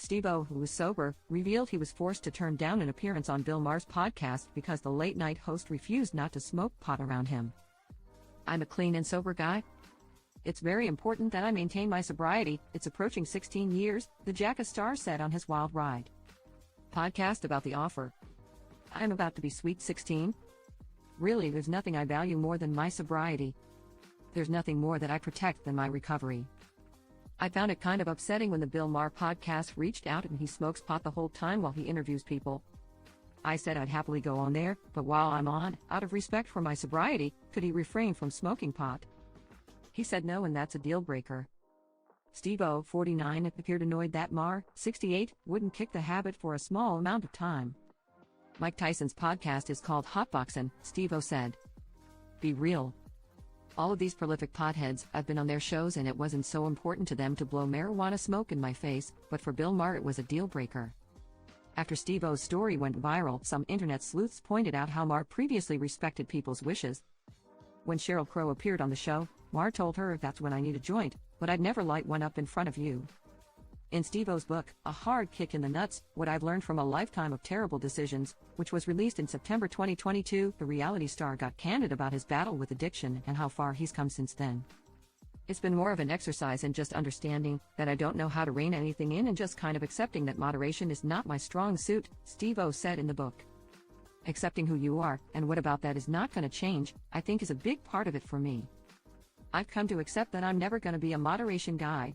Steve-O, who was sober, revealed he was forced to turn down an appearance on Bill Maher's podcast because the late-night host refused not to smoke pot around him. "I'm a clean and sober guy. It's very important that I maintain my sobriety. It's approaching 16 years, the Jackass star said on his wild ride podcast about the offer. I'm about to be sweet 16. Really, there's nothing I value more than my sobriety. There's nothing more that I protect than my recovery. I found it kind of upsetting when the Bill Maher podcast reached out and he smokes pot the whole time while he interviews people. I said I'd happily go on there, but while I'm on, out of respect for my sobriety, could he refrain from smoking pot? He said no, and that's a deal breaker." Steve-O, 49, appeared annoyed that Maher, 68, wouldn't kick the habit for a small amount of time. "Mike Tyson's podcast is called Hotboxin'," Steve-O said. "Be real. All of these prolific potheads, I've been on their shows and it wasn't so important to them to blow marijuana smoke in my face, but for Bill Maher it was a deal breaker." After Steve-O's story went viral, some internet sleuths pointed out how Maher previously respected people's wishes. When Sheryl Crow appeared on the show, Maher told her, "That's when I need a joint, but I'd never light one up in front of you." In Steve-O's book, A Hard Kick in the Nuts, What I've Learned from a Lifetime of Terrible Decisions, which was released in September 2022, the reality star got candid about his battle with addiction and how far he's come since then. "It's been more of an exercise in just understanding that I don't know how to rein anything in and just kind of accepting that moderation is not my strong suit," Steve-O said in the book. "Accepting who you are, and what about that is not going to change, I think is a big part of it for me. I've come to accept that I'm never going to be a moderation guy."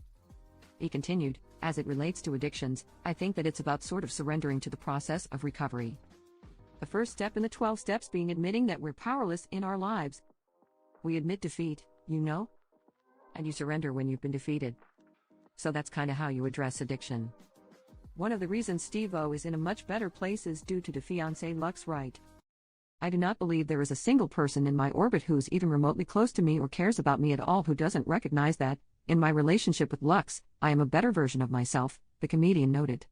He continued, "As it relates to addictions, I think that it's about sort of surrendering to the process of recovery. The first step in the 12 steps being admitting that we're powerless in our lives. We admit defeat, and you surrender when you've been defeated. So that's kind of how you address addiction." One of the reasons Steve-O is in a much better place is due to the fiancé Lux Wright. "I do not believe there is a single person in my orbit who's even remotely close to me or cares about me at all who doesn't recognize that, in my relationship with Lux, I am a better version of myself," the comedian noted.